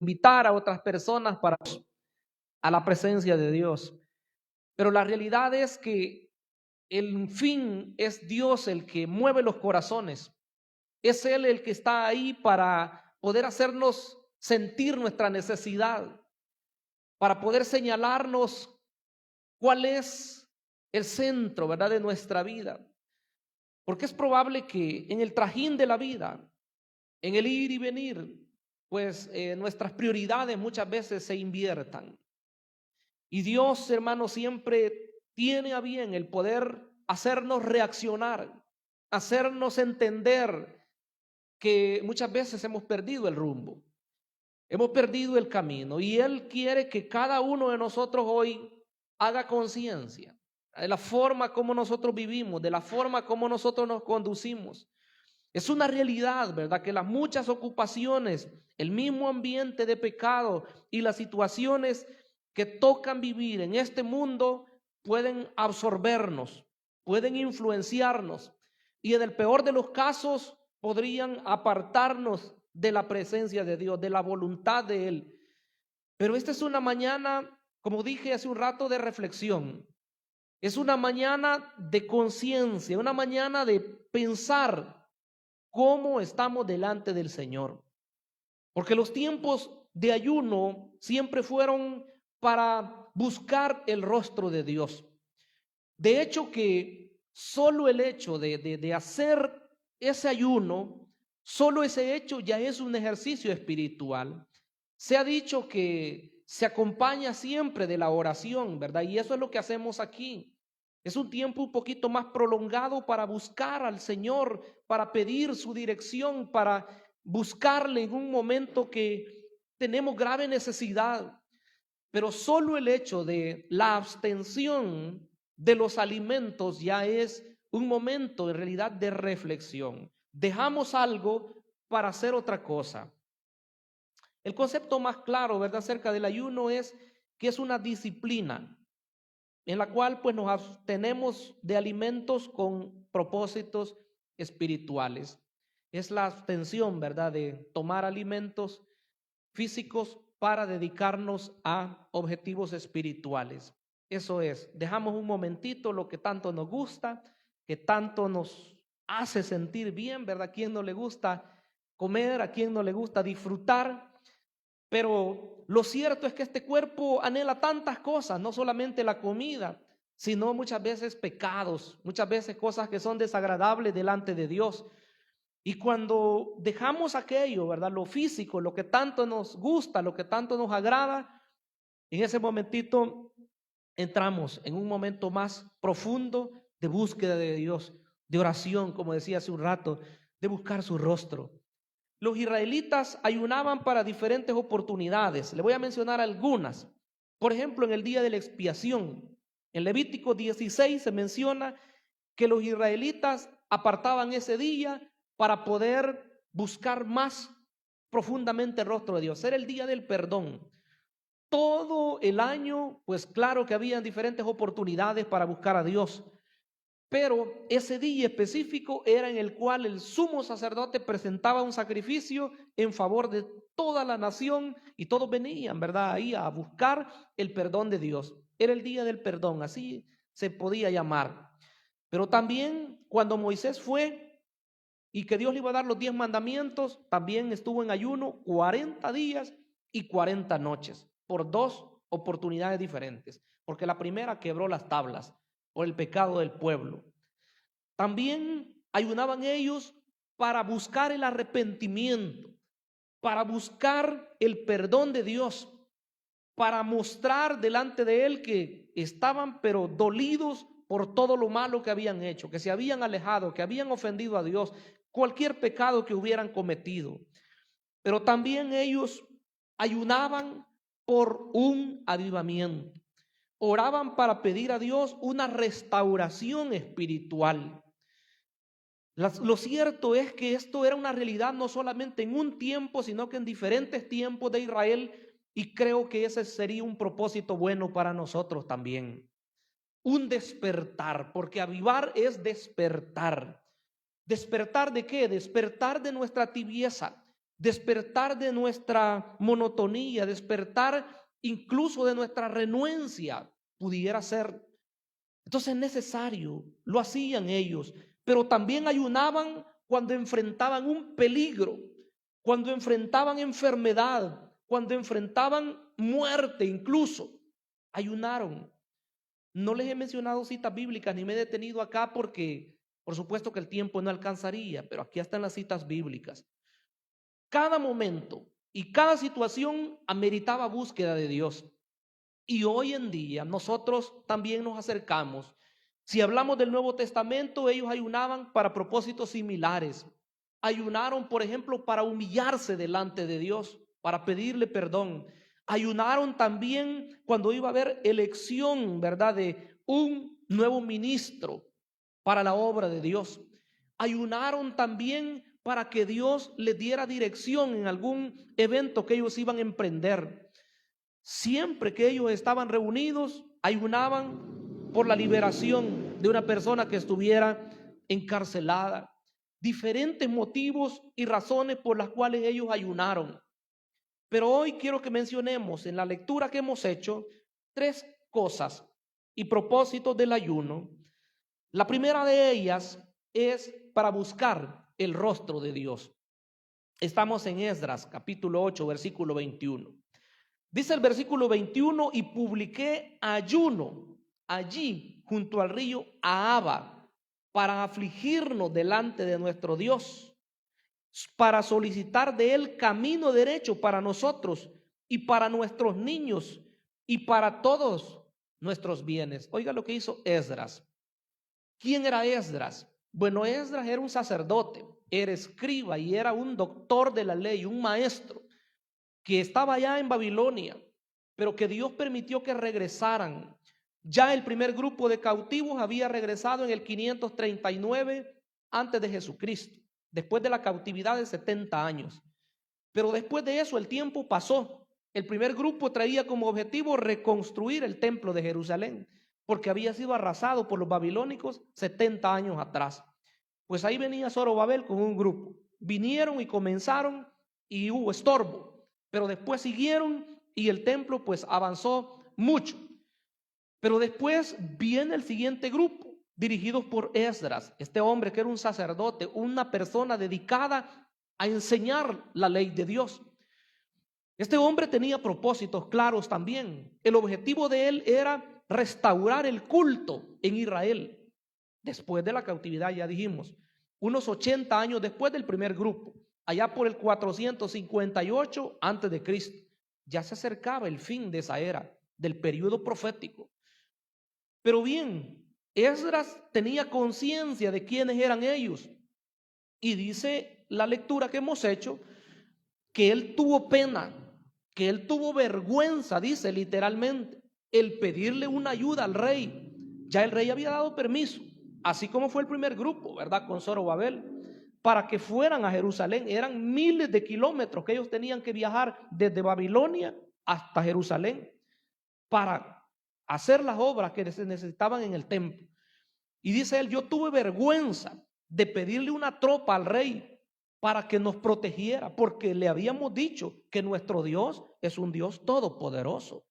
invitar a otras personas para a la presencia de Dios. Pero la realidad es que el fin es Dios el que mueve los corazones. Es Él el que está ahí para poder hacernos sentir nuestra necesidad, para poder señalarnos cuál es el centro, ¿verdad?, de nuestra vida. Porque es probable que en el trajín de la vida, en el ir y venir, pues nuestras prioridades muchas veces se inviertan. Y Dios, hermano, siempre tiene a bien el poder hacernos reaccionar, hacernos entender que muchas veces hemos perdido el rumbo, hemos perdido el camino. Y Él quiere que cada uno de nosotros hoy haga conciencia de la forma como nosotros vivimos, de la forma como nosotros nos conducimos. Es una realidad, ¿verdad?, que las muchas ocupaciones, el mismo ambiente de pecado y las situaciones que tocan vivir en este mundo pueden absorbernos, pueden influenciarnos y en el peor de los casos podrían apartarnos de la presencia de Dios, de la voluntad de Él. Pero esta es una mañana, como dije hace un rato, de reflexión. Es una mañana de conciencia, una mañana de pensar cómo estamos delante del Señor. Porque los tiempos de ayuno siempre fueron para buscar el rostro de Dios. De hecho que solo el hecho de hacer ese ayuno, solo ese hecho ya es un ejercicio espiritual. Se ha dicho que se acompaña siempre de la oración, ¿verdad? Y eso es lo que hacemos aquí. Es un tiempo un poquito más prolongado para buscar al Señor, para pedir su dirección, para buscarle en un momento que tenemos grave necesidad. Pero solo el hecho de la abstención de los alimentos ya es un momento en realidad de reflexión. Dejamos algo para hacer otra cosa. El concepto más claro, ¿verdad?, acerca del ayuno es que es una disciplina en la cual pues nos abstenemos de alimentos con propósitos espirituales. Es la abstención, ¿verdad?, de tomar alimentos físicos para dedicarnos a objetivos espirituales. Eso es, dejamos un momentito lo que tanto nos gusta, que tanto nos hace sentir bien, ¿verdad? ¿A quién no le gusta comer? ¿A quién no le gusta disfrutar? Pero lo cierto es que este cuerpo anhela tantas cosas, no solamente la comida, sino muchas veces pecados, muchas veces cosas que son desagradables delante de Dios. Y cuando dejamos aquello, ¿verdad?, lo físico, lo que tanto nos gusta, lo que tanto nos agrada, en ese momentito entramos en un momento más profundo de búsqueda de Dios, de oración, como decía hace un rato, de buscar su rostro. Los israelitas ayunaban para diferentes oportunidades. Le voy a mencionar algunas. Por ejemplo, en el día de la expiación, en Levítico 16 se menciona que los israelitas apartaban ese día para poder buscar más profundamente el rostro de Dios. Era el día del perdón. Todo el año, pues claro que había diferentes oportunidades para buscar a Dios, pero ese día específico era en el cual el sumo sacerdote presentaba un sacrificio en favor de toda la nación y todos venían, ¿verdad?, ahí a buscar el perdón de Dios. Era el día del perdón, así se podía llamar. Pero también cuando Moisés fue y que Dios le iba a dar los 10 mandamientos, también estuvo en ayuno 40 días y 40 noches, por dos oportunidades diferentes, porque la primera quebró las tablas por el pecado del pueblo. También ayunaban ellos para buscar el arrepentimiento, para buscar el perdón de Dios, para mostrar delante de Él que estaban pero dolidos por todo lo malo que habían hecho, que se habían alejado, que habían ofendido a Dios, cualquier pecado que hubieran cometido. Pero también ellos ayunaban por un avivamiento, oraban para pedir a Dios una restauración espiritual. Lo cierto es que esto era una realidad no solamente en un tiempo, sino que en diferentes tiempos de Israel, y creo que ese sería un propósito bueno para nosotros también. Un despertar, porque avivar es despertar. ¿Despertar de qué? Despertar de nuestra tibieza, despertar de nuestra monotonía, despertar incluso de nuestra renuencia, pudiera ser. Entonces es necesario, lo hacían ellos, pero también ayunaban cuando enfrentaban un peligro, cuando enfrentaban enfermedad, cuando enfrentaban muerte incluso. Ayunaron. No les he mencionado citas bíblicas ni me he detenido acá porque por supuesto que el tiempo no alcanzaría, pero aquí están las citas bíblicas. Cada momento y cada situación ameritaba búsqueda de Dios. Y hoy en día nosotros también nos acercamos. Si hablamos del Nuevo Testamento, ellos ayunaban para propósitos similares. Ayunaron, por ejemplo, para humillarse delante de Dios, para pedirle perdón. Ayunaron también cuando iba a haber elección, ¿verdad?, de un nuevo ministro para la obra de Dios. Ayunaron también para que Dios les diera dirección en algún evento que ellos iban a emprender. Siempre que ellos estaban reunidos, ayunaban por la liberación de una persona que estuviera encarcelada. Diferentes motivos y razones por las cuales ellos ayunaron. Pero hoy quiero que mencionemos en la lectura que hemos hecho 3 cosas y propósitos del ayuno. La primera de ellas es para buscar el rostro de Dios. Estamos en Esdras, capítulo 8, versículo 21. Dice el versículo 21, y publiqué ayuno allí junto al río Ahava para afligirnos delante de nuestro Dios, para solicitar de él camino derecho para nosotros y para nuestros niños y para todos nuestros bienes. Oiga lo que hizo Esdras. ¿Quién era Esdras? Bueno, Esdras era un sacerdote, era escriba y era un doctor de la ley, un maestro que estaba allá en Babilonia, pero que Dios permitió que regresaran. Ya el primer grupo de cautivos había regresado en el 539 antes de Jesucristo, después de la cautividad de 70 años. Pero después de eso el tiempo pasó. El primer grupo traía como objetivo reconstruir el templo de Jerusalén, porque había sido arrasado por los babilónicos 70 años atrás. Pues ahí venía Zorobabel con un grupo. Vinieron y comenzaron y hubo estorbo, pero después siguieron y el templo pues avanzó mucho. Pero después viene el siguiente grupo, dirigidos por Esdras, este hombre que era un sacerdote, una persona dedicada a enseñar la ley de Dios. Este hombre tenía propósitos claros también. El objetivo de él era restaurar el culto en Israel después de la cautividad, ya dijimos, unos 80 años después del primer grupo, allá por el 458 antes de Cristo. Ya se acercaba el fin de esa era, del periodo profético. Pero bien, Esdras tenía conciencia de quiénes eran ellos. Y dice la lectura que hemos hecho, que él tuvo pena, que él tuvo vergüenza, dice literalmente, el pedirle una ayuda al rey. Ya el rey había dado permiso, así como fue el primer grupo, ¿verdad? Con Zorobabel, para que fueran a Jerusalén. Eran miles de kilómetros que ellos tenían que viajar desde Babilonia hasta Jerusalén para hacer las obras que se necesitaban en el templo. Y dice él, yo tuve vergüenza de pedirle una tropa al rey para que nos protegiera, porque le habíamos dicho que nuestro Dios es un Dios todopoderoso.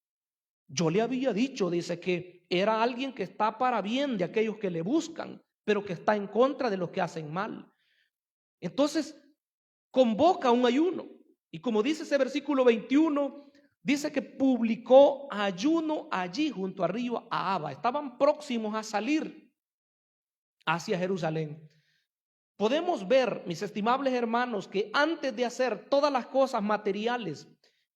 Yo le había dicho, dice, que era alguien que está para bien de aquellos que le buscan, pero que está en contra de los que hacen mal. Entonces, convoca un ayuno. Y como dice ese versículo 21, dice que publicó ayuno allí junto al río Ahava. Estaban próximos a salir hacia Jerusalén. Podemos ver, mis estimables hermanos, que antes de hacer todas las cosas materiales,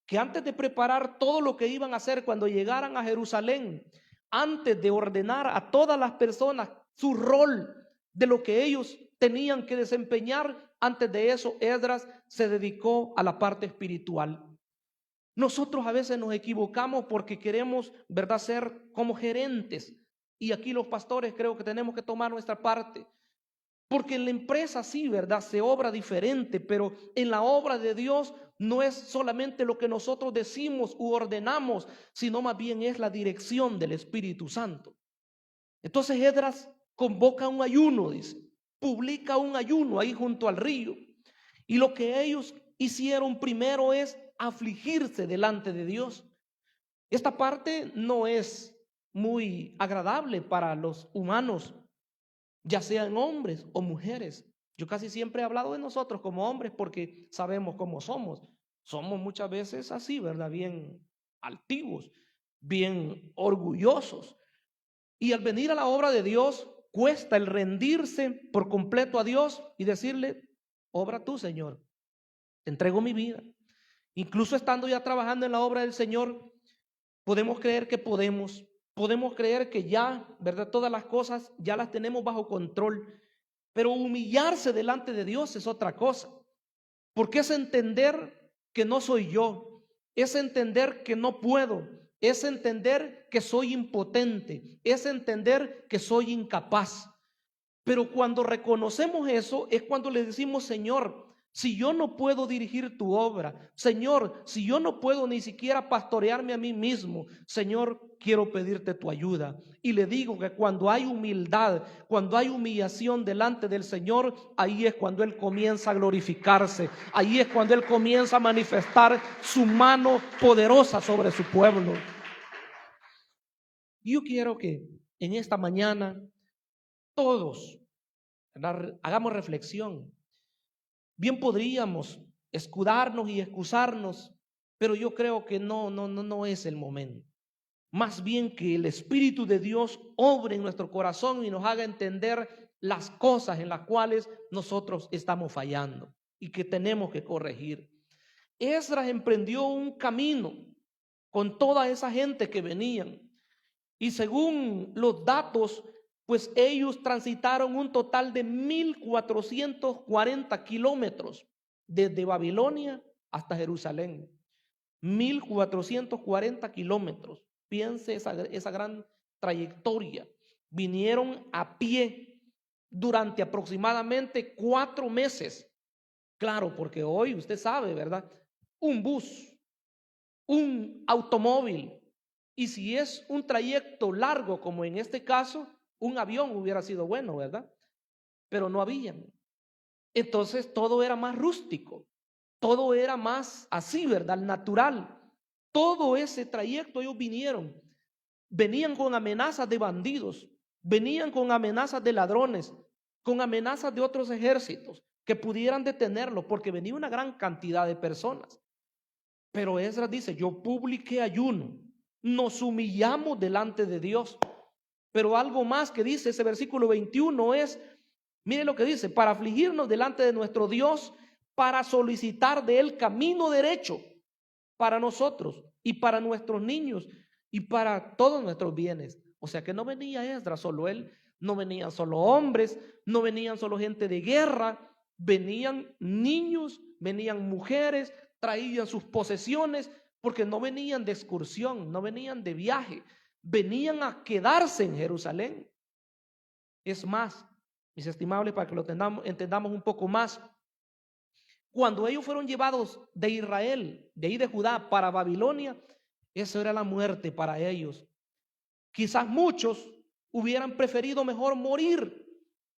que antes de preparar todo lo que iban a hacer cuando llegaran a Jerusalén, antes de ordenar a todas las personas su rol de lo que ellos tenían que desempeñar, antes de eso Esdras se dedicó a la parte espiritual. Nosotros a veces nos equivocamos porque queremos, ¿verdad?, ser como gerentes, y aquí los pastores creo que tenemos que tomar nuestra parte. Porque en la empresa sí, ¿verdad?, se obra diferente, pero en la obra de Dios no es solamente lo que nosotros decimos u ordenamos, sino más bien es la dirección del Espíritu Santo. Entonces Esdras convoca un ayuno, dice, publica un ayuno ahí junto al río. Y lo que ellos hicieron primero es afligirse delante de Dios. Esta parte no es muy agradable para los humanos, ya sean hombres o mujeres. Yo casi siempre he hablado de nosotros como hombres porque sabemos cómo somos. Somos muchas veces así, ¿verdad? Bien altivos, bien orgullosos. Y al venir a la obra de Dios, cuesta el rendirse por completo a Dios y decirle: obra tú, Señor, te entrego mi vida. Incluso estando ya trabajando en la obra del Señor, podemos creer que podemos creer que ya, ¿verdad? Todas las cosas ya las tenemos bajo control, pero humillarse delante de Dios es otra cosa, porque es entender que no soy yo, es entender que no puedo, es entender que soy impotente, es entender que soy incapaz. Pero cuando reconocemos eso es cuando le decimos: Señor, si yo no puedo dirigir tu obra, Señor, si yo no puedo ni siquiera pastorearme a mí mismo, Señor, quiero pedirte tu ayuda. Y le digo que cuando hay humildad, cuando hay humillación delante del Señor, ahí es cuando Él comienza a glorificarse, ahí es cuando Él comienza a manifestar su mano poderosa sobre su pueblo. Yo quiero que en esta mañana todos hagamos reflexión. Bien podríamos escudarnos y excusarnos, pero yo creo que no es el momento. Más bien que el Espíritu de Dios obre en nuestro corazón y nos haga entender las cosas en las cuales nosotros estamos fallando y que tenemos que corregir. Esdras emprendió un camino con toda esa gente que venían, y según los datos, pues ellos transitaron un total de 1440 kilómetros desde Babilonia hasta Jerusalén. 1440 kilómetros. Piense esa gran trayectoria. Vinieron a pie durante aproximadamente 4 meses. Claro, porque hoy usted sabe, ¿verdad? Un bus, un automóvil, y si es un trayecto largo como en este caso, un avión hubiera sido bueno, ¿verdad? Pero no habían. Entonces todo era más rústico, todo era más así, ¿verdad? Natural. Todo ese trayecto ellos venían con amenazas de bandidos, venían con amenazas de ladrones, con amenazas de otros ejércitos que pudieran detenerlos, porque venía una gran cantidad de personas. Pero Esdras dice: yo publiqué ayuno, nos humillamos delante de Dios. Pero algo más que dice ese versículo 21 es, mire lo que dice: para afligirnos delante de nuestro Dios, para solicitar de Él camino derecho para nosotros y para nuestros niños y para todos nuestros bienes. O sea que no venía Esdras solo él, no venían solo hombres, no venían solo gente de guerra, venían niños, venían mujeres, traían sus posesiones, porque no venían de excursión, no venían de viaje, venían a quedarse en Jerusalén. Es más, mis estimables, para que lo entendamos un poco más, cuando ellos fueron llevados de Israel, de ahí de Judá, para Babilonia, eso era la muerte para ellos. Quizás muchos hubieran preferido mejor morir.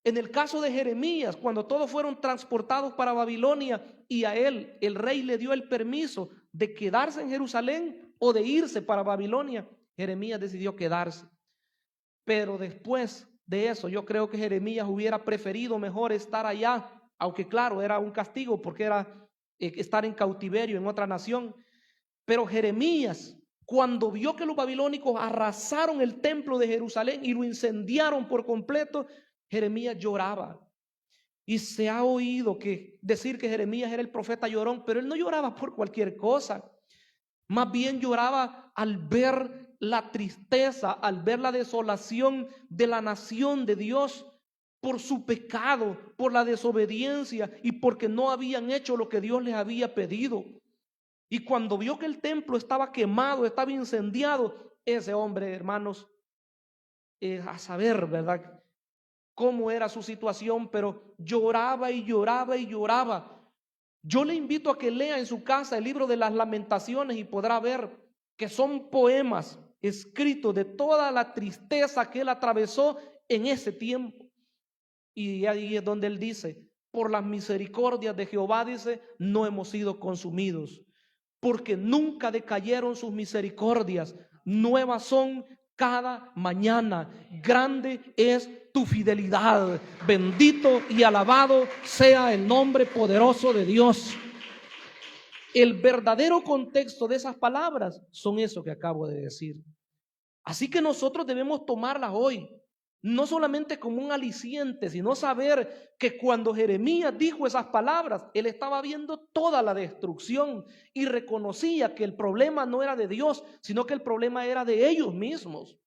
En el caso de Jeremías, cuando todos fueron transportados para Babilonia y a él, el rey le dio el permiso de quedarse en Jerusalén o de irse para Babilonia, Jeremías decidió quedarse. Pero después de eso, yo creo que Jeremías hubiera preferido mejor estar allá, aunque claro, era un castigo porque era estar en cautiverio en otra nación. Pero Jeremías, cuando vio que los babilónicos arrasaron el templo de Jerusalén y lo incendiaron por completo, Jeremías lloraba. Y se ha oído decir que Jeremías era el profeta llorón, pero él no lloraba por cualquier cosa. Más bien lloraba al ver la tristeza, al ver la desolación de la nación de Dios por su pecado, por la desobediencia y porque no habían hecho lo que Dios les había pedido. Y cuando vio que el templo estaba quemado, estaba incendiado, ese hombre, hermanos, a saber, ¿verdad?, cómo era su situación, pero lloraba y lloraba y lloraba. Yo le invito a que lea en su casa el libro de las Lamentaciones y podrá ver que son poemas escritos de toda la tristeza que él atravesó en ese tiempo. Y ahí es donde él dice: por las misericordias de Jehová, dice, no hemos sido consumidos, porque nunca decayeron sus misericordias, nuevas son cada mañana, grande es tu fidelidad. Bendito y alabado sea el nombre poderoso de Dios. El verdadero contexto de esas palabras son eso que acabo de decir. Así que nosotros debemos tomarlas hoy, no solamente como un aliciente, sino saber que cuando Jeremías dijo esas palabras, él estaba viendo toda la destrucción y reconocía que el problema no era de Dios, sino que el problema era de ellos mismos.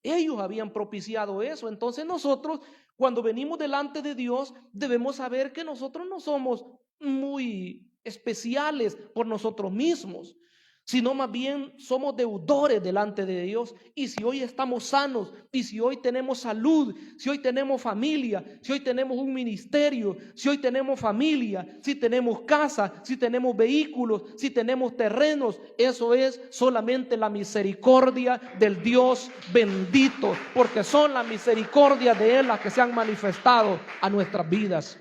Ellos habían propiciado eso. Entonces nosotros, cuando venimos delante de Dios, debemos saber que nosotros no somos muy especiales por nosotros mismos, sino más bien somos deudores delante de Dios. Y si hoy estamos sanos, y si hoy tenemos salud, si hoy tenemos familia, si hoy tenemos un ministerio, si hoy tenemos familia, si tenemos casa, si tenemos vehículos, si tenemos terrenos, eso es solamente la misericordia del Dios bendito, porque son las misericordias de Él las que se han manifestado a nuestras vidas.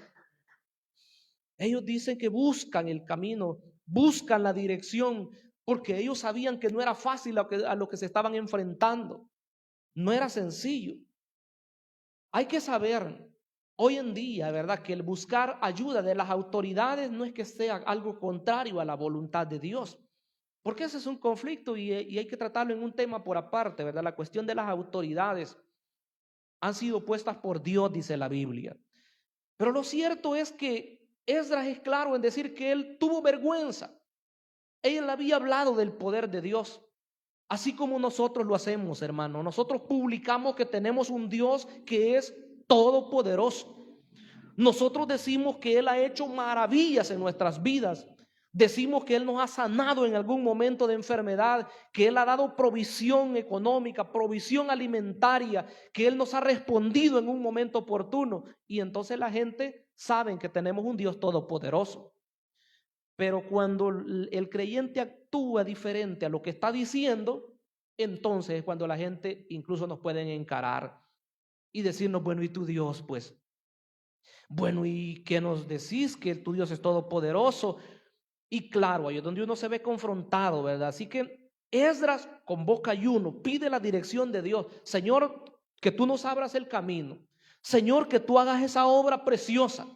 Ellos dicen que buscan el camino, buscan la dirección, porque ellos sabían que no era fácil a lo que se estaban enfrentando. No era sencillo. Hay que saber hoy en día, ¿verdad?, que el buscar ayuda de las autoridades no es que sea algo contrario a la voluntad de Dios, porque ese es un conflicto y hay que tratarlo en un tema por aparte, ¿verdad? La cuestión de las autoridades han sido puestas por Dios, dice la Biblia. Pero lo cierto es que Esdras es claro en decir que él tuvo vergüenza. Él había hablado del poder de Dios, así como nosotros lo hacemos, hermano. Nosotros publicamos que tenemos un Dios que es todopoderoso. Nosotros decimos que Él ha hecho maravillas en nuestras vidas. Decimos que Él nos ha sanado en algún momento de enfermedad, que Él ha dado provisión económica, provisión alimentaria, que Él nos ha respondido en un momento oportuno. Y entonces la gente sabe que tenemos un Dios todopoderoso. Pero cuando el creyente actúa diferente a lo que está diciendo, entonces es cuando la gente incluso nos pueden encarar y decirnos, bueno, ¿y tu Dios? Pues, bueno, ¿y qué nos decís? Que tu Dios es todopoderoso. Y claro, ahí es donde uno se ve confrontado, ¿verdad? Así que Esdras convoca ayuno, pide la dirección de Dios. Señor, que tú nos abras el camino. Señor, que tú hagas esa obra preciosa,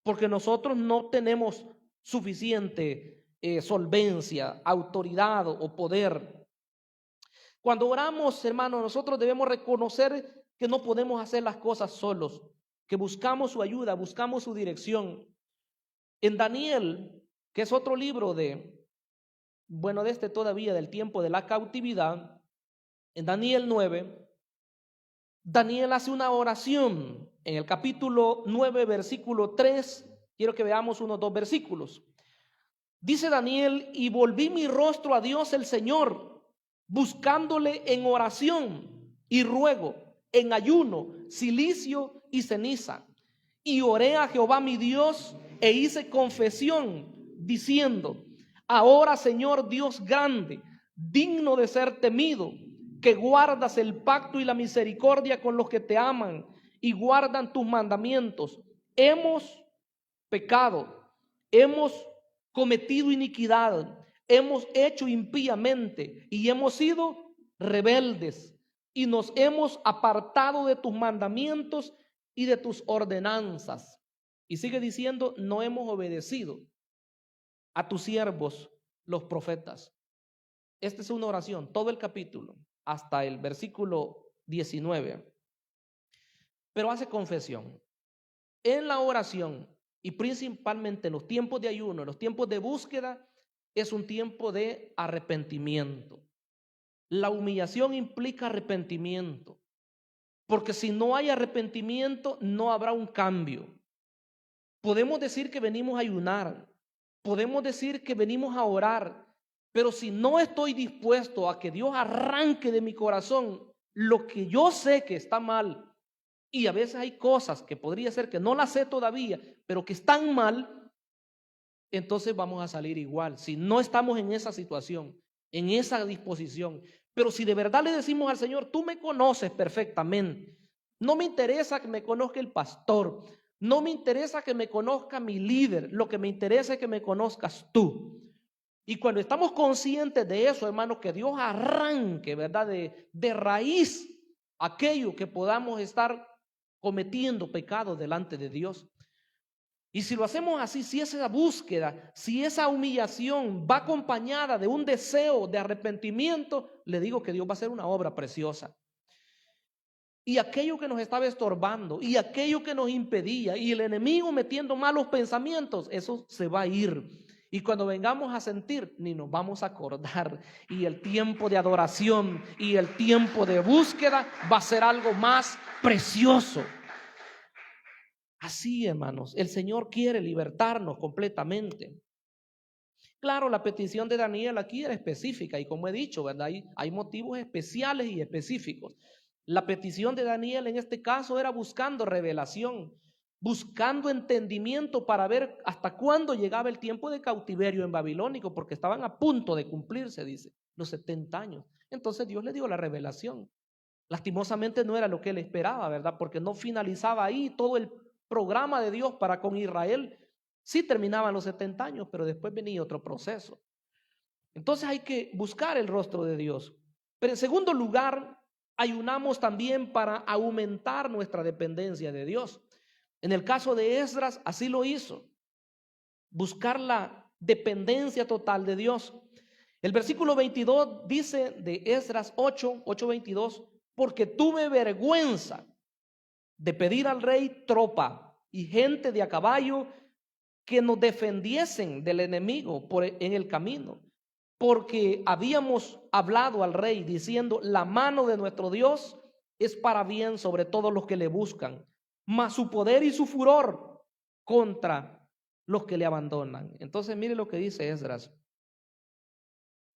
porque nosotros no tenemos suficiente solvencia, autoridad o poder. Cuando oramos, hermanos, nosotros debemos reconocer que no podemos hacer las cosas solos, que buscamos su ayuda, buscamos su dirección. En Daniel, que es otro libro de todavía del tiempo de la cautividad, en Daniel 9, Daniel hace una oración en el capítulo 9, versículo 3. Quiero que veamos unos 2 versículos. Dice Daniel: y volví mi rostro a Dios el Señor, buscándole en oración y ruego, en ayuno, cilicio y ceniza. Y oré a Jehová mi Dios e hice confesión, diciendo: ahora, Señor Dios grande, digno de ser temido, que guardas el pacto y la misericordia con los que te aman y guardan tus mandamientos. Hemos pecado, hemos cometido iniquidad, hemos hecho impíamente y hemos sido rebeldes y nos hemos apartado de tus mandamientos y de tus ordenanzas. Y sigue diciendo: no hemos obedecido a tus siervos los profetas. Esta es una oración, todo el capítulo, hasta el versículo 19. Pero hace confesión. En la oración, y principalmente en los tiempos de ayuno, en los tiempos de búsqueda, es un tiempo de arrepentimiento. La humillación implica arrepentimiento, porque si no hay arrepentimiento, no habrá un cambio. Podemos decir que venimos a ayunar, podemos decir que venimos a orar, pero si no estoy dispuesto a que Dios arranque de mi corazón lo que yo sé que está mal, y a veces hay cosas que podría ser que no las sé todavía, pero que están mal, entonces vamos a salir igual. Si no estamos en esa situación, en esa disposición. Pero si de verdad le decimos al Señor: tú me conoces perfectamente, no me interesa que me conozca el pastor, No me interesa que me conozca mi líder, lo que me interesa es que me conozcas tú. Y cuando estamos conscientes de eso, hermanos, que Dios arranque, ¿verdad? De raíz aquello que podamos estar cometiendo pecado delante de Dios. Y si lo hacemos así, si esa búsqueda, si esa humillación va acompañada de un deseo de arrepentimiento, le digo que Dios va a hacer una obra preciosa. Y aquello que nos estaba estorbando, y aquello que nos impedía, y el enemigo metiendo malos pensamientos, eso se va a ir. Y cuando vengamos a sentir, ni nos vamos a acordar. Y el tiempo de adoración y el tiempo de búsqueda va a ser algo más precioso. Así, hermanos, el Señor quiere libertarnos completamente. Claro, la petición de Daniel aquí era específica y como he dicho, ¿verdad? Hay motivos especiales y específicos. La petición de Daniel en este caso era buscando revelación, buscando entendimiento para ver hasta cuándo llegaba el tiempo de cautiverio en Babilónico, porque estaban a punto de cumplirse, dice, los 70 años. Entonces Dios le dio la revelación. Lastimosamente no era lo que él esperaba, ¿verdad? Porque no finalizaba ahí todo el programa de Dios para con Israel. Sí terminaban los 70 años, pero después venía otro proceso. Entonces hay que buscar el rostro de Dios. Pero en segundo lugar, ayunamos también para aumentar nuestra dependencia de Dios. En el caso de Esdras, así lo hizo. Buscar la dependencia total de Dios. El versículo 22 dice de Esdras 8:22, porque tuve vergüenza de pedir al rey tropa y gente de a caballo que nos defendiesen del enemigo en el camino, porque habíamos hablado al rey diciendo, la mano de nuestro Dios es para bien sobre todos los que le buscan, mas su poder y su furor contra los que le abandonan. Entonces mire lo que dice Esdras.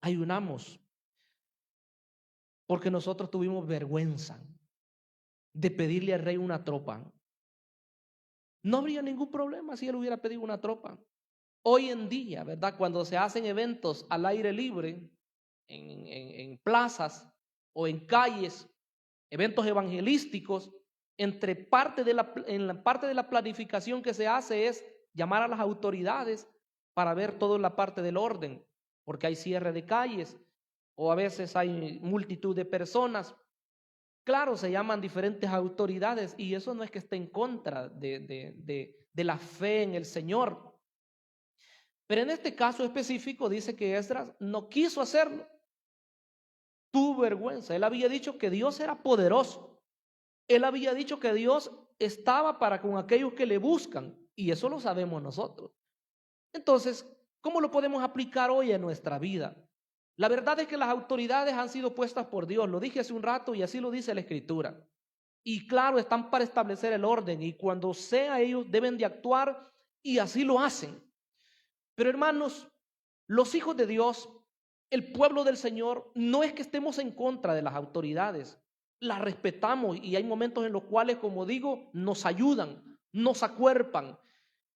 Ayunamos porque nosotros tuvimos vergüenza de pedirle al rey una tropa. No habría ningún problema si él hubiera pedido una tropa. Hoy en día, ¿verdad? Cuando se hacen eventos al aire libre, en plazas o en calles, eventos evangelísticos, en la parte de la planificación que se hace es llamar a las autoridades para ver toda la parte del orden, porque hay cierre de calles o a veces hay multitud de personas. Claro, se llaman diferentes autoridades y eso no es que esté en contra de la fe en el Señor. Pero en este caso específico dice que Esdras no quiso hacerlo. Tuvo vergüenza. Él había dicho que Dios era poderoso. Él había dicho que Dios estaba para con aquellos que le buscan. Y eso lo sabemos nosotros. Entonces, ¿cómo lo podemos aplicar hoy en nuestra vida? La verdad es que las autoridades han sido puestas por Dios. Lo dije hace un rato y así lo dice la Escritura. Y claro, están para establecer el orden. Y cuando sea ellos deben de actuar y así lo hacen. Pero hermanos, los hijos de Dios, el pueblo del Señor, no es que estemos en contra de las autoridades, las respetamos y hay momentos en los cuales, como digo, nos ayudan, nos acuerpan,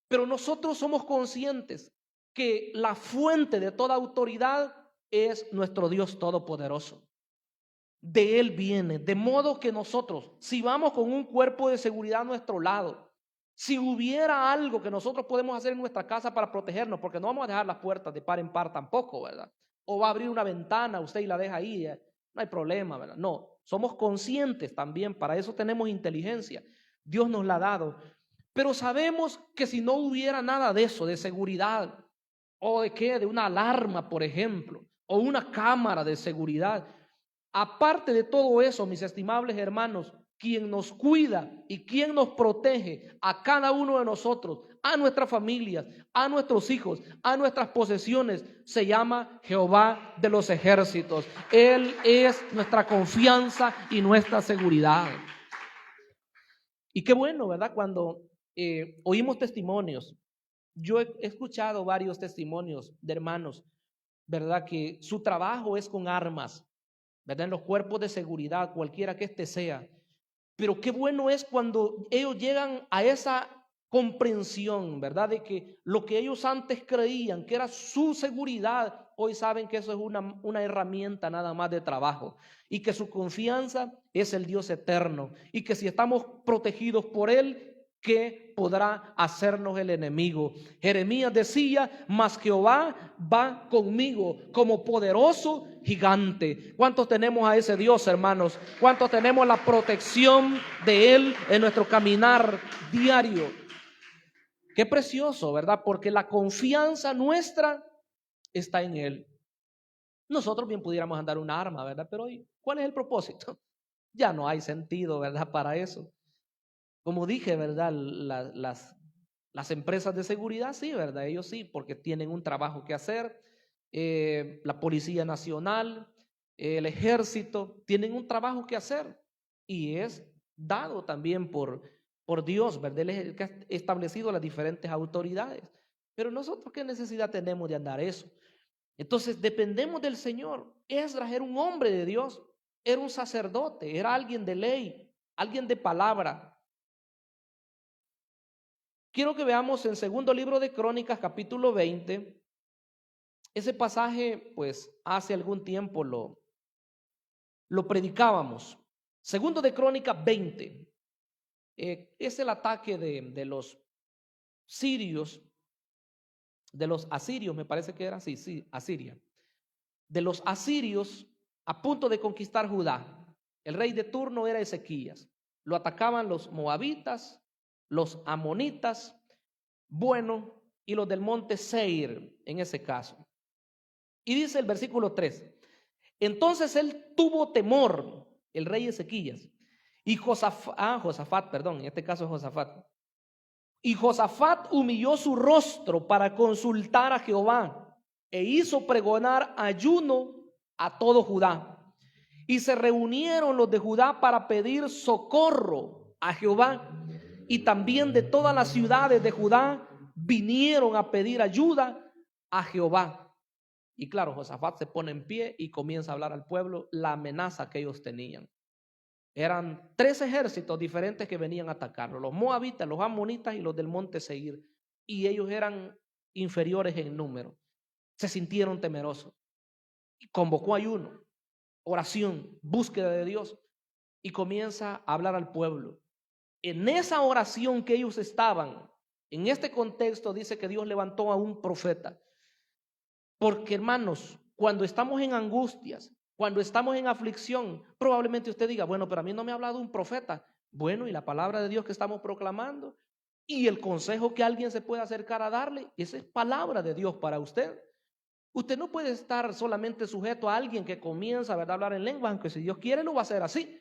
pero nosotros somos conscientes que la fuente de toda autoridad es nuestro Dios Todopoderoso. De Él viene, de modo que nosotros, si vamos con un cuerpo de seguridad a nuestro lado, si hubiera algo que nosotros podemos hacer en nuestra casa para protegernos, porque no vamos a dejar las puertas de par en par tampoco, ¿verdad? O va a abrir una ventana usted y la deja ahí, no hay problema, ¿verdad? No, somos conscientes también, para eso tenemos inteligencia, Dios nos la ha dado, pero sabemos que si no hubiera nada de eso, de seguridad, o de una alarma, por ejemplo, o una cámara de seguridad, aparte de todo eso, mis estimables hermanos, quien nos cuida y quien nos protege a cada uno de nosotros, a nuestras familias, a nuestros hijos, a nuestras posesiones, se llama Jehová de los ejércitos. Él es nuestra confianza y nuestra seguridad. Y qué bueno, ¿verdad? Cuando oímos testimonios. Yo he escuchado varios testimonios de hermanos, ¿verdad? Que su trabajo es con armas, ¿verdad? En los cuerpos de seguridad, cualquiera que este sea. Pero qué bueno es cuando ellos llegan a esa comprensión, ¿verdad? De que lo que ellos antes creían que era su seguridad, hoy saben que eso es una herramienta nada más de trabajo. Y que su confianza es el Dios eterno. Y que si estamos protegidos por Él, ¿qué podrá hacernos el enemigo? Jeremías decía, mas Jehová va conmigo como poderoso gigante. ¿Cuántos tenemos a ese Dios, hermanos? ¿Cuántos tenemos la protección de Él en nuestro caminar diario? Qué precioso, ¿verdad? Porque la confianza nuestra está en Él. Nosotros bien pudiéramos andar un arma, ¿verdad? Pero ¿cuál es el propósito? Ya no hay sentido, ¿verdad? Para eso. Como dije, ¿verdad? Las empresas de seguridad, sí, ¿verdad? Ellos sí, porque tienen un trabajo que hacer. La Policía Nacional, el Ejército, tienen un trabajo que hacer. Y es dado también por Dios, ¿verdad? Él es el que ha establecido las diferentes autoridades. Pero nosotros, ¿qué necesidad tenemos de andar eso? Entonces, dependemos del Señor. Esdras era un hombre de Dios, era un sacerdote, era alguien de ley, alguien de palabra. Quiero que veamos en segundo libro de Crónicas, capítulo 20. Ese pasaje, pues, hace algún tiempo lo predicábamos. Segundo de Crónicas 20. Es el ataque de los sirios, de los asirios, me parece que era, sí, Asiria. De los asirios a punto de conquistar Judá. El rey de turno era Ezequías. Lo atacaban los moabitas, los amonitas, bueno, y los del monte Seir en ese caso. Y dice el versículo 3, entonces él tuvo temor, el rey Ezequías, y Josafat, en este caso es Josafat. Y Josafat humilló su rostro para consultar a Jehová e hizo pregonar ayuno a todo Judá. Y se reunieron los de Judá para pedir socorro a Jehová. Y también de todas las ciudades de Judá vinieron a pedir ayuda a Jehová. Y claro, Josafat se pone en pie y comienza a hablar al pueblo la amenaza que ellos tenían. Eran 3 ejércitos diferentes que venían a atacarlo: los moabitas, los amonitas y los del monte Seir. Y ellos eran inferiores en número. Se sintieron temerosos. Y convocó ayuno, oración, búsqueda de Dios, y comienza a hablar al pueblo. En esa oración que ellos estaban, en este contexto dice que Dios levantó a un profeta. Porque, hermanos, cuando estamos en angustias, cuando estamos en aflicción, probablemente usted diga, bueno, pero a mí no me ha hablado un profeta. Bueno, y la palabra de Dios que estamos proclamando y el consejo que alguien se puede acercar a darle, esa es palabra de Dios para usted. Usted no puede estar solamente sujeto a alguien que comienza, ¿verdad?, a hablar en lengua, aunque si Dios quiere lo va a hacer así.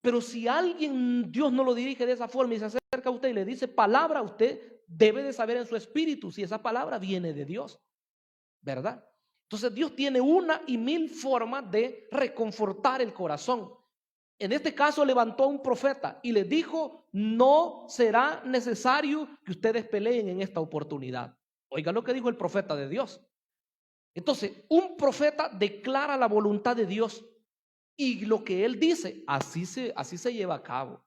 Pero si alguien, Dios no lo dirige de esa forma y se acerca a usted y le dice palabra, usted debe de saber en su espíritu si esa palabra viene de Dios, ¿verdad? Entonces Dios tiene 1,000 formas de reconfortar el corazón. En este caso levantó a un profeta y les dijo, no será necesario que ustedes peleen en esta oportunidad. Oiga lo que dijo el profeta de Dios. Entonces, un profeta declara la voluntad de Dios y lo que él dice, así se lleva a cabo.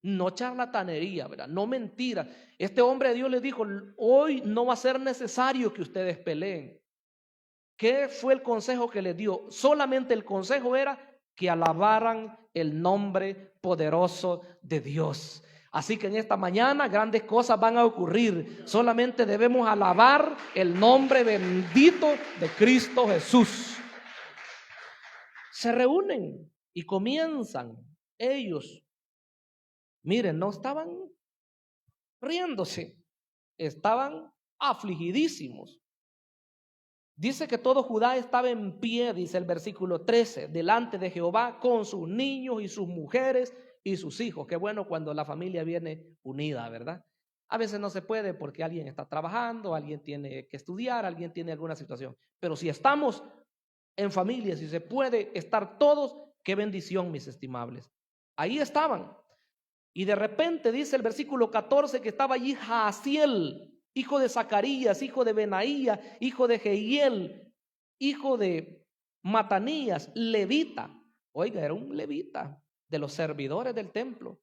No charlatanería, ¿verdad? No mentira. Este hombre de Dios le dijo, hoy no va a ser necesario que ustedes peleen. ¿Qué fue el consejo que les dio? Solamente el consejo era que alabaran el nombre poderoso de Dios. Así que en esta mañana grandes cosas van a ocurrir. Solamente debemos alabar el nombre bendito de Cristo Jesús. Se reúnen y comienzan ellos. Miren, no estaban riéndose, estaban afligidísimos. Dice que todo Judá estaba en pie, dice el versículo 13, delante de Jehová con sus niños y sus mujeres y sus hijos. Qué bueno cuando la familia viene unida, ¿verdad? A veces no se puede porque alguien está trabajando, alguien tiene que estudiar, alguien tiene alguna situación. Pero si estamos en familia, si se puede estar todos, qué bendición, mis estimables. Ahí estaban. Y de repente dice el versículo 14 que estaba allí Jaasiel, hijo de Zacarías, hijo de Benaía, hijo de Jehiel, hijo de Matanías, levita. Oiga, era un levita de los servidores del templo.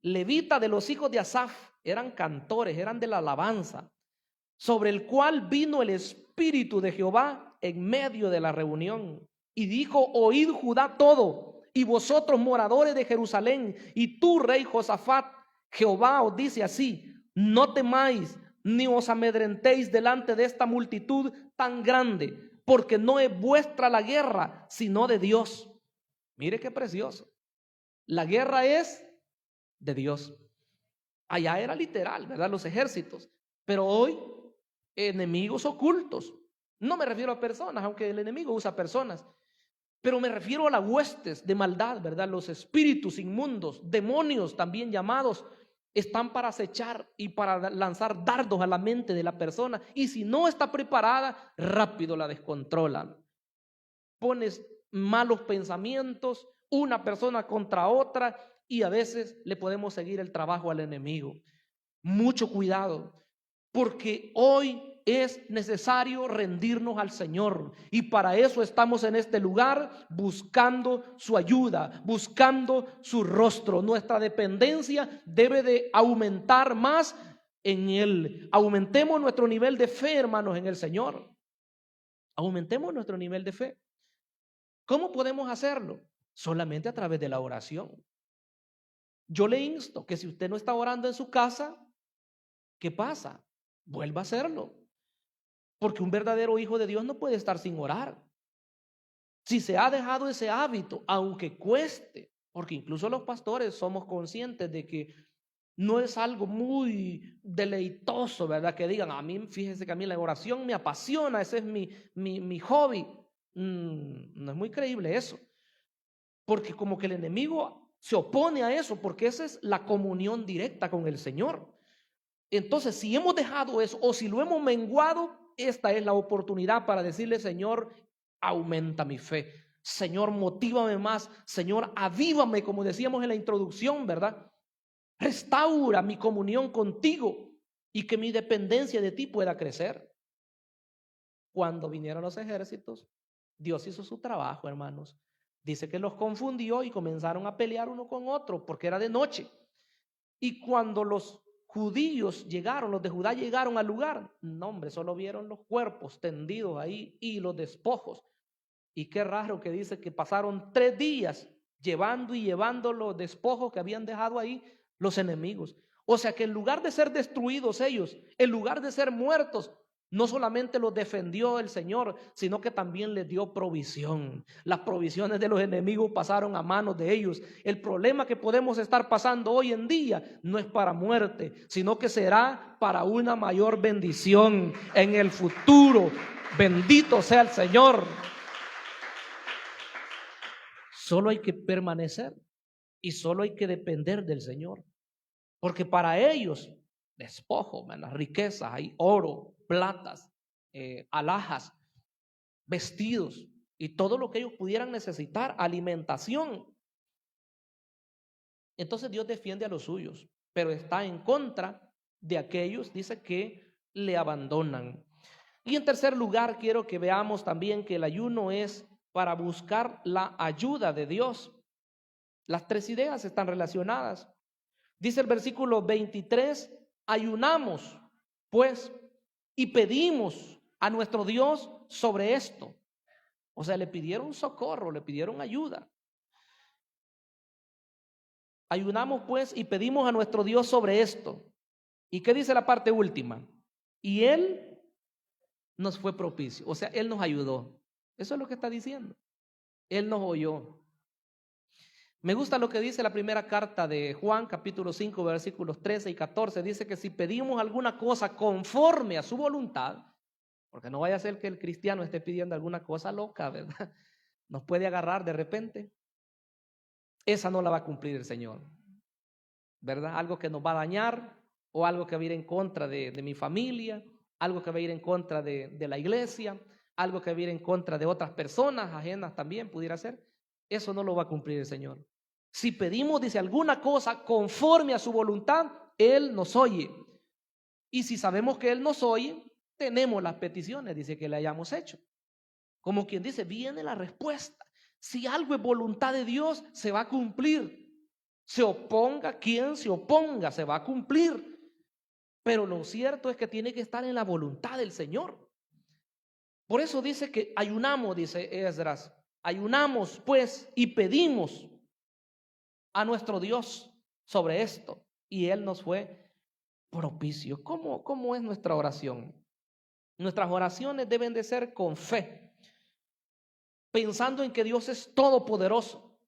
Levita de los hijos de Asaf, eran cantores, eran de la alabanza, sobre el cual vino el Espíritu de Jehová en medio de la reunión. Y dijo, oíd Judá todo, y vosotros moradores de Jerusalén, y tú, rey Josafat, Jehová os dice así: no temáis ni os amedrentéis delante de esta multitud tan grande, porque no es vuestra la guerra, sino de Dios. Mire qué precioso. La guerra es de Dios. Allá era literal, ¿verdad? Los ejércitos. Pero hoy, enemigos ocultos. No me refiero a personas, aunque el enemigo usa personas. Pero me refiero a las huestes de maldad, ¿verdad? Los espíritus inmundos, demonios también llamados, están para acechar y para lanzar dardos a la mente de la persona. Y si no está preparada, rápido la descontrolan. Pones malos pensamientos, una persona contra otra, y a veces le podemos seguir el trabajo al enemigo. Mucho cuidado, porque hoy es necesario rendirnos al Señor, y para eso estamos en este lugar, buscando su ayuda, buscando su rostro. Nuestra dependencia debe de aumentar más en Él. Aumentemos nuestro nivel de fe, hermanos, en el Señor. Aumentemos nuestro nivel de fe. ¿Cómo podemos hacerlo? Solamente a través de la oración. Yo le insto que si usted no está orando en su casa, ¿qué pasa? Vuelva a hacerlo. Porque un verdadero hijo de Dios no puede estar sin orar. Si se ha dejado ese hábito, aunque cueste, porque incluso los pastores somos conscientes de que no es algo muy deleitoso, ¿verdad? Que digan, a mí, fíjense que a mí la oración me apasiona, ese es mi hobby. No es muy creíble eso. Porque como que el enemigo se opone a eso, porque esa es la comunión directa con el Señor. Entonces, si hemos dejado eso o si lo hemos menguado, esta es la oportunidad para decirle: Señor, aumenta mi fe. Señor, motívame más. Señor, avívame, como decíamos en la introducción, ¿verdad? Restaura mi comunión contigo y que mi dependencia de ti pueda crecer. Cuando vinieron los ejércitos, Dios hizo su trabajo, hermanos. Dice que los confundió y comenzaron a pelear uno con otro porque era de noche. Y cuando los judíos llegaron, los de Judá llegaron al lugar, no, hombre, solo vieron los cuerpos tendidos ahí y los despojos. Y qué raro que dice que pasaron 3 días llevando los despojos que habían dejado ahí los enemigos. O sea que en lugar de ser destruidos ellos, en lugar de ser muertos, no solamente los defendió el Señor, sino que también les dio provisión. Las provisiones de los enemigos pasaron a manos de ellos. El problema que podemos estar pasando hoy en día no es para muerte, sino que será para una mayor bendición en el futuro. Bendito sea el Señor. Solo hay que permanecer y solo hay que depender del Señor. Porque para ellos, despojo, las riquezas, hay oro, platas, alhajas, vestidos y todo lo que ellos pudieran necesitar, alimentación. Entonces Dios defiende a los suyos, pero está en contra de aquellos, dice, que le abandonan. Y en tercer lugar, quiero que veamos también que el ayuno es para buscar la ayuda de Dios. Las 3 ideas están relacionadas. Dice el versículo 23, ayunamos pues y pedimos a nuestro Dios sobre esto. O sea, le pidieron socorro, le pidieron ayuda. Ayunamos pues y pedimos a nuestro Dios sobre esto. ¿Y qué dice la parte última? Y Él nos fue propicio, o sea, Él nos ayudó. Eso es lo que está diciendo. Él nos oyó. Me gusta lo que dice la primera carta de Juan, capítulo 5, versículos 13 y 14. Dice que si pedimos alguna cosa conforme a su voluntad, porque no vaya a ser que el cristiano esté pidiendo alguna cosa loca, ¿verdad? Nos puede agarrar de repente. Esa no la va a cumplir el Señor, ¿verdad? Algo que nos va a dañar o algo que va a ir en contra de mi familia, algo que va a ir en contra de la iglesia, algo que va a ir en contra de otras personas ajenas también pudiera ser. Eso no lo va a cumplir el Señor. Si pedimos, dice, alguna cosa conforme a su voluntad, Él nos oye. Y si sabemos que Él nos oye, tenemos las peticiones, dice, que le hayamos hecho. Como quien dice, viene la respuesta. Si algo es voluntad de Dios, se va a cumplir. Se oponga quien se oponga, se va a cumplir. Pero lo cierto es que tiene que estar en la voluntad del Señor. Por eso dice que ayunamos, dice Esdras. Ayunamos pues y pedimos a nuestro Dios sobre esto. y Él nos fue propicio. ¿Cómo es nuestra oración? Nuestras oraciones deben de ser con fe, pensando en que Dios es todopoderoso.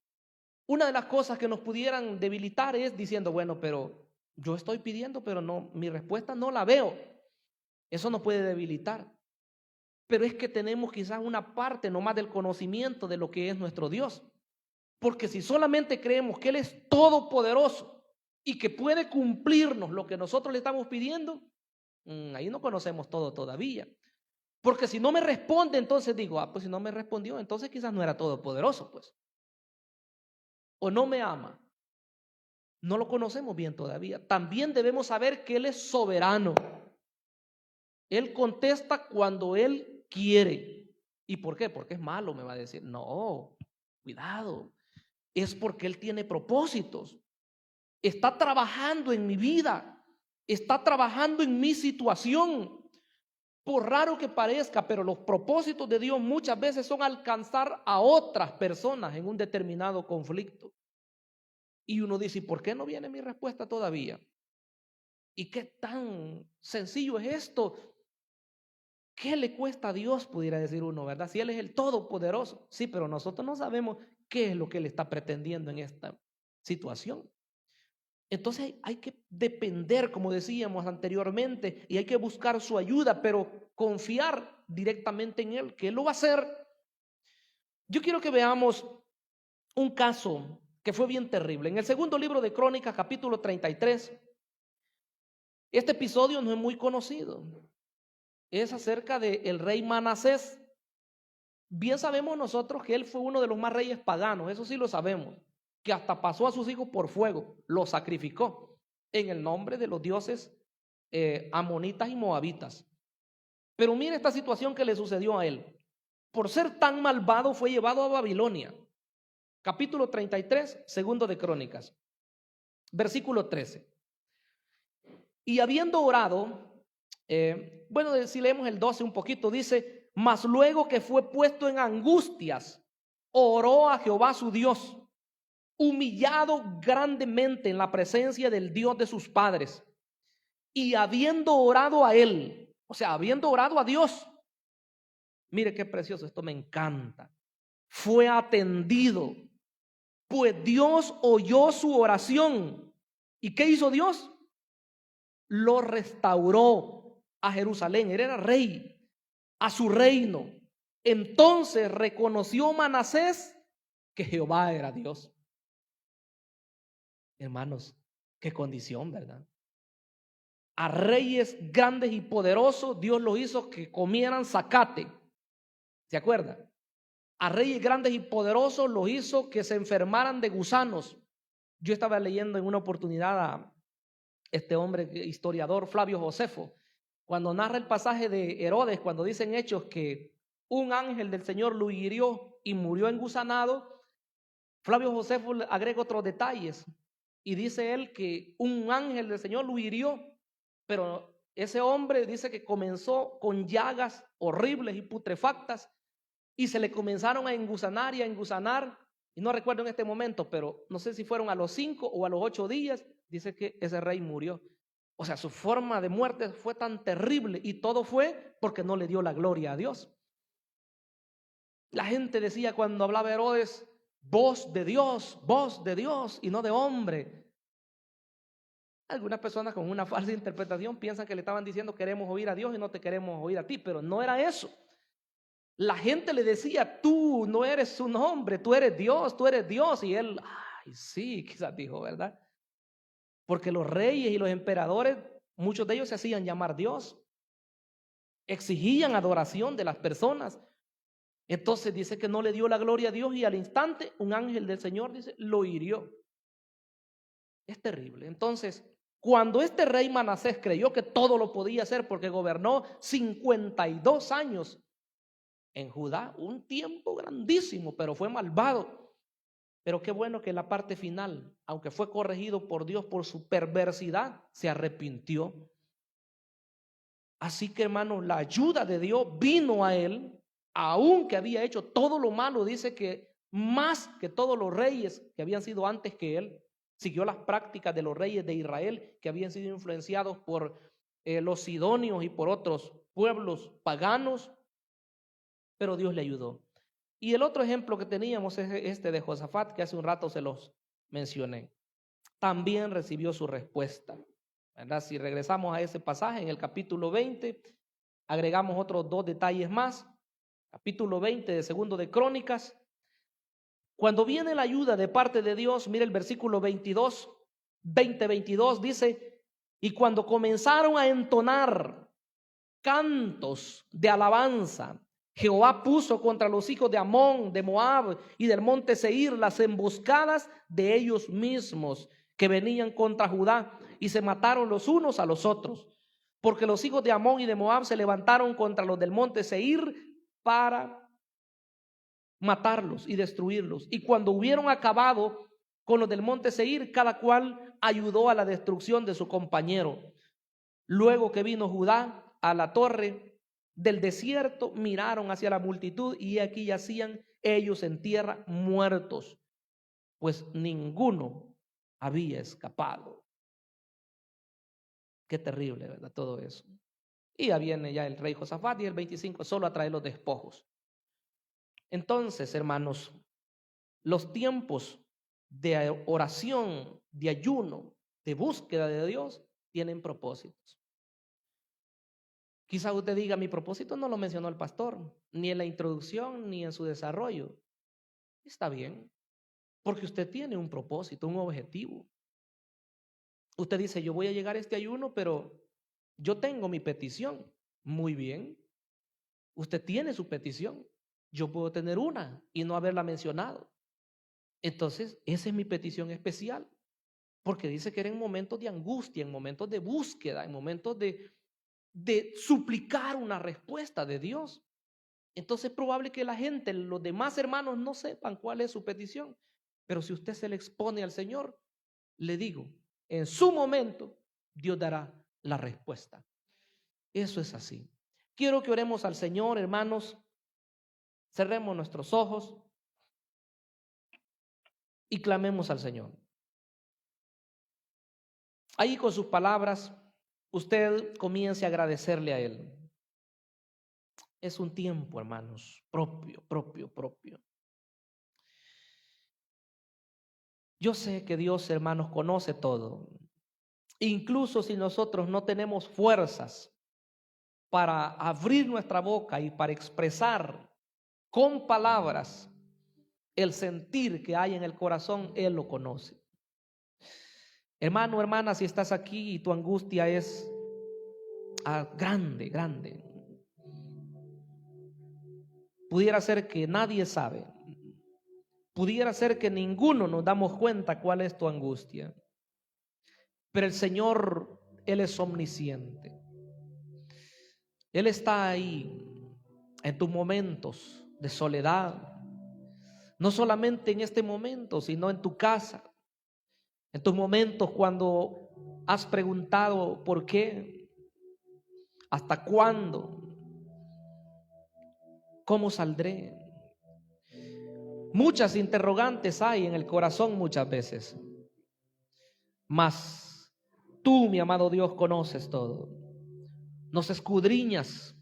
Una de las cosas que nos pudieran debilitar es diciendo, bueno, pero yo estoy pidiendo, pero no, mi respuesta no la veo. Eso nos puede debilitar. Pero es que tenemos quizás una parte nomás del conocimiento de lo que es nuestro Dios. Porque si solamente creemos que Él es todopoderoso y que puede cumplirnos lo que nosotros le estamos pidiendo, ahí no conocemos todo todavía. Porque si no me responde, entonces digo, pues si no me respondió, entonces quizás no era todopoderoso, pues. O no me ama. No lo conocemos bien todavía. También debemos saber que Él es soberano. Él contesta cuando Él quiere. ¿Y por qué? Porque es malo, me va a decir. No, cuidado. Es porque Él tiene propósitos. Está trabajando en mi vida. Está trabajando en mi situación. Por raro que parezca, pero los propósitos de Dios muchas veces son alcanzar a otras personas en un determinado conflicto. Y uno dice, ¿por qué no viene mi respuesta todavía? ¿Y qué tan sencillo es esto? ¿Qué le cuesta a Dios? Pudiera decir uno, ¿verdad? Si Él es el Todopoderoso. Sí, pero nosotros no sabemos qué es lo que Él está pretendiendo en esta situación. Entonces hay que depender, como decíamos anteriormente, y hay que buscar su ayuda, pero confiar directamente en Él, que Él lo va a hacer. Yo quiero que veamos un caso que fue bien terrible. En el segundo libro de Crónicas, capítulo 33, este episodio no es muy conocido. Es acerca del rey Manasés. Bien sabemos nosotros que él fue uno de los más reyes paganos, eso sí lo sabemos, que hasta pasó a sus hijos por fuego, los sacrificó en el nombre de los dioses amonitas y moabitas. Pero mire esta situación que le sucedió a él. Por ser tan malvado fue llevado a Babilonia. Capítulo 33, segundo de Crónicas, versículo 13. Y habiendo orado, bueno, si leemos el 12 un poquito, dice, mas luego que fue puesto en angustias, oró a Jehová su Dios, humillado grandemente en la presencia del Dios de sus padres. Y habiendo orado a él, o sea, habiendo orado a Dios, mire qué precioso, esto me encanta, fue atendido, pues Dios oyó su oración. ¿Y qué hizo Dios? Lo restauró a Jerusalén. Él era rey, a su reino. Entonces reconoció Manasés que Jehová era Dios. Hermanos, qué condición, ¿verdad? A reyes grandes y poderosos Dios los hizo que comieran zacate. ¿Se acuerdan? A reyes grandes y poderosos los hizo que se enfermaran de gusanos. Yo estaba leyendo en una oportunidad a este hombre historiador, Flavio Josefo, cuando narra el pasaje de Herodes, cuando dicen Hechos que un ángel del Señor lo hirió y murió engusanado, Flavio Josefo le agrega otros detalles y dice él que un ángel del Señor lo hirió, pero ese hombre dice que comenzó con llagas horribles y putrefactas y se le comenzaron a engusanar y a engusanar, y no recuerdo en este momento, pero no sé si fueron a los 5 o a los 8 días, dice que ese rey murió. O sea, su forma de muerte fue tan terrible y todo fue porque no le dio la gloria a Dios. La gente decía cuando hablaba Herodes, voz de Dios y no de hombre. Algunas personas con una falsa interpretación piensan que le estaban diciendo queremos oír a Dios y no te queremos oír a ti, pero no era eso. La gente le decía, tú no eres un hombre, tú eres Dios. Y él, ay, sí, quizás dijo, ¿verdad? Porque los reyes y los emperadores, muchos de ellos se hacían llamar Dios. Exigían adoración de las personas. Entonces dice que no le dio la gloria a Dios y al instante un ángel del Señor, dice, lo hirió. Es terrible. Entonces, cuando este rey Manasés creyó que todo lo podía hacer porque gobernó 52 años en Judá, un tiempo grandísimo, pero fue malvado. Pero qué bueno que en la parte final, aunque fue corregido por Dios por su perversidad, se arrepintió. Así que, hermanos, la ayuda de Dios vino a él, aunque había hecho todo lo malo. Dice que más que todos los reyes que habían sido antes que él, siguió las prácticas de los reyes de Israel que habían sido influenciados por los sidonios y por otros pueblos paganos, pero Dios le ayudó. Y el otro ejemplo que teníamos es este de Josafat, que hace un rato se los mencioné. También recibió su respuesta, ¿verdad? Si regresamos a ese pasaje en el capítulo 20, agregamos otros 2 detalles más. Capítulo 20 de Segundo de Crónicas. Cuando viene la ayuda de parte de Dios, mire el versículo 22 dice: y cuando comenzaron a entonar cantos de alabanza, Jehová puso contra los hijos de Amón, de Moab y del monte Seir las emboscadas de ellos mismos que venían contra Judá, y se mataron los unos a los otros, porque los hijos de Amón y de Moab se levantaron contra los del monte Seir para matarlos y destruirlos. Y cuando hubieron acabado con los del monte Seir, cada cual ayudó a la destrucción de su compañero. Luego que vino Judá a la torre del desierto, miraron hacia la multitud y aquí yacían ellos en tierra muertos, pues ninguno había escapado. Qué terrible, ¿verdad? Todo eso. Y ya viene ya el rey Josafat y el 25 solo a traer los despojos. Entonces, hermanos, los tiempos de oración, de ayuno, de búsqueda de Dios tienen propósitos. Quizá usted diga: mi propósito no lo mencionó el pastor, ni en la introducción, ni en su desarrollo. Está bien, porque usted tiene un propósito, un objetivo. Usted dice: yo voy a llegar a este ayuno, pero yo tengo mi petición. Muy bien, usted tiene su petición. Yo puedo tener una y no haberla mencionado. Entonces, esa es mi petición especial, porque dice que era en momentos de angustia, en momentos de búsqueda, en momentos de suplicar una respuesta de Dios. Entonces es probable que la gente, los demás hermanos, no sepan cuál es su petición, pero si usted se le expone al Señor, le digo, en su momento Dios dará la respuesta. Eso es así. Quiero que oremos al Señor, hermanos. Cerremos nuestros ojos y clamemos al Señor. Ahí con sus palabras, usted comience a agradecerle a Él. Es un tiempo, hermanos, propio. Yo sé que Dios, hermanos, conoce todo. Incluso si nosotros no tenemos fuerzas para abrir nuestra boca y para expresar con palabras el sentir que hay en el corazón, Él lo conoce. Hermano, hermana, si estás aquí y tu angustia es grande, pudiera ser que nadie sabe, pudiera ser que ninguno nos damos cuenta cuál es tu angustia, pero el Señor, Él es omnisciente. Él está ahí en tus momentos de soledad, no solamente en este momento, sino en tu casa, en tus momentos cuando has preguntado por qué, hasta cuándo, cómo saldré. Muchas interrogantes hay en el corazón muchas veces, mas tú, mi amado Dios, conoces todo. Nos escudriñas.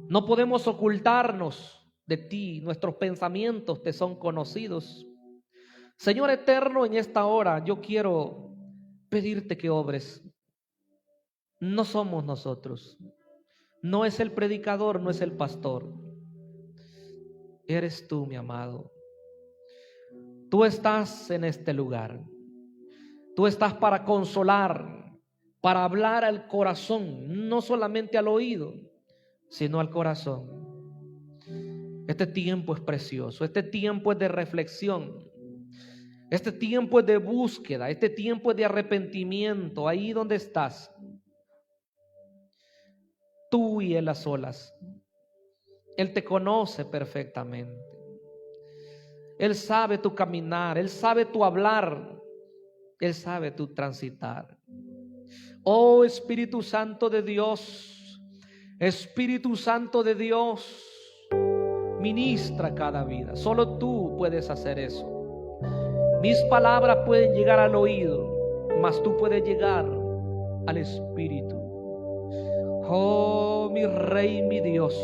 No podemos ocultarnos de ti. Nuestros pensamientos te son conocidos. Señor eterno, en esta hora yo quiero pedirte que obres. No somos nosotros. No es el predicador, no es el pastor. Eres tú, mi amado. Tú estás en este lugar. Tú estás para consolar, para hablar al corazón, no solamente al oído, sino al corazón. Este tiempo es precioso, este tiempo es de reflexión, este tiempo es de búsqueda, este tiempo es de arrepentimiento. Ahí donde estás, tú y Él a solas. Él te conoce perfectamente. Él sabe tu caminar, Él sabe tu hablar, Él sabe tu transitar. Oh Espíritu Santo de Dios, Espíritu Santo de Dios, ministra cada vida. Solo tú puedes hacer eso. Mis palabras pueden llegar al oído, mas tú puedes llegar al espíritu. Oh, mi Rey, mi Dios,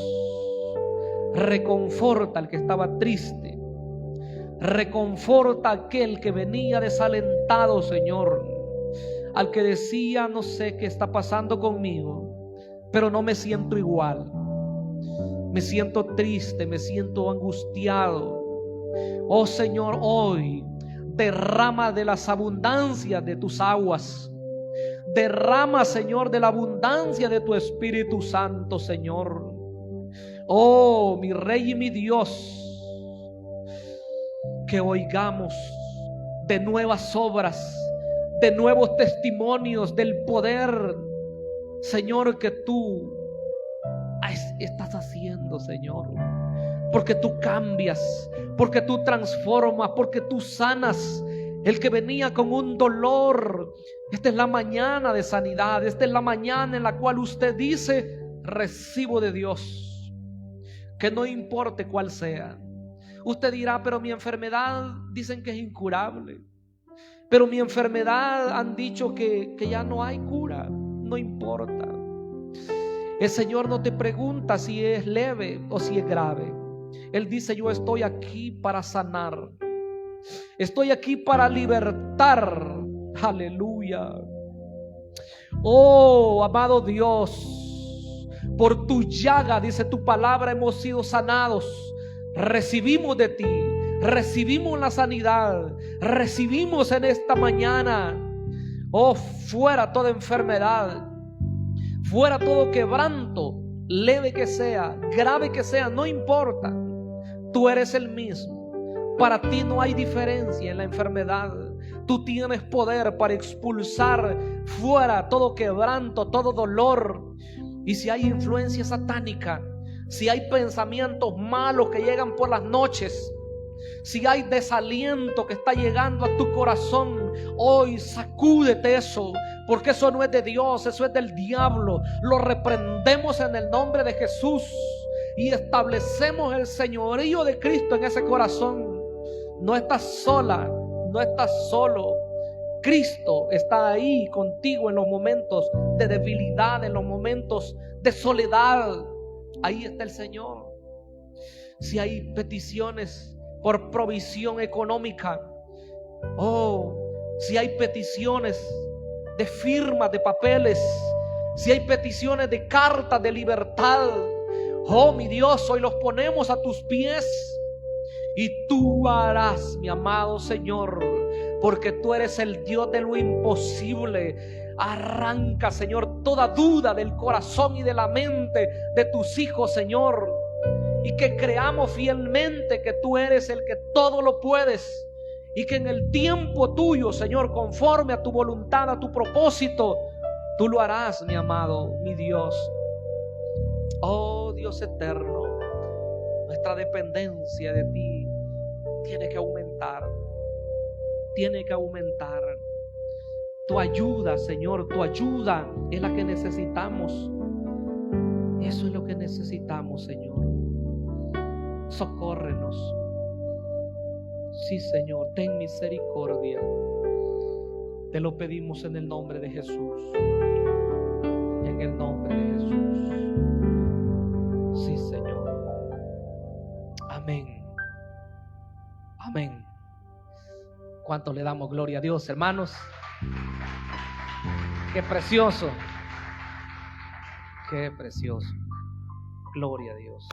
reconforta al que estaba triste. Reconforta a aquel que venía desalentado, Señor. Al que decía: no sé qué está pasando conmigo, pero no me siento igual. Me siento triste, me siento angustiado. Oh Señor, hoy derrama de las abundancias de tus aguas. Derrama, Señor, de la abundancia de tu Espíritu Santo, Señor. Oh, mi Rey y mi Dios, que oigamos de nuevas obras, de nuevos testimonios del poder, Señor, que tú estás haciendo, Señor. Porque tú cambias, porque tú transformas, porque tú sanas. El que venía con un dolor, esta es la mañana de sanidad. Esta es la mañana en la cual usted dice: recibo de Dios, que no importe cuál sea. Usted dirá: pero mi enfermedad dicen que es incurable, pero mi enfermedad han dicho que ya no hay cura. No importa. El Señor no te pregunta si es leve o si es grave. Él dice: yo estoy aquí para sanar. Estoy aquí para libertar. Aleluya. Oh, amado Dios, por tu llaga, dice tu palabra, hemos sido sanados. Recibimos de ti, recibimos la sanidad, recibimos en esta mañana. Oh, fuera toda enfermedad, fuera todo quebranto, leve que sea, grave que sea, no importa. Tú eres el mismo. Para ti no hay diferencia en la enfermedad. Tú tienes poder para expulsar fuera todo quebranto, todo dolor. Y si hay influencia satánica, si hay pensamientos malos que llegan por las noches, si hay desaliento que está llegando a tu corazón, hoy sacúdete eso, porque eso no es de Dios, eso es del diablo. Lo reprendemos en el nombre de Jesús y establecemos el señorío de Cristo en ese corazón. No estás sola, no estás solo. Cristo está ahí contigo en los momentos de debilidad, en los momentos de soledad. Ahí está el Señor. Si hay peticiones por provisión económica, si hay peticiones de firmas de papeles, si hay peticiones de cartas de libertad, oh mi Dios, hoy los ponemos a tus pies. Y tú harás, mi amado Señor, porque tú eres el Dios de lo imposible. Arranca, Señor, toda duda del corazón y de la mente de tus hijos, Señor, y que creamos fielmente que tú eres el que todo lo puedes, y que en el tiempo tuyo, Señor, conforme a tu voluntad, a tu propósito, tú lo harás, mi amado, mi Dios. Oh Dios eterno, nuestra dependencia de ti tiene que aumentar. Tiene que aumentar. Tu ayuda, Señor, tu ayuda es la que necesitamos. Eso es lo que necesitamos, Señor. Socórrenos. Sí, Señor, ten misericordia. Te lo pedimos en el nombre de Jesús. En el nombre de Jesús. Sí, Señor. Amén. Amén. ¿Cuánto le damos gloria a Dios, hermanos? Qué precioso. Qué precioso. Gloria a Dios.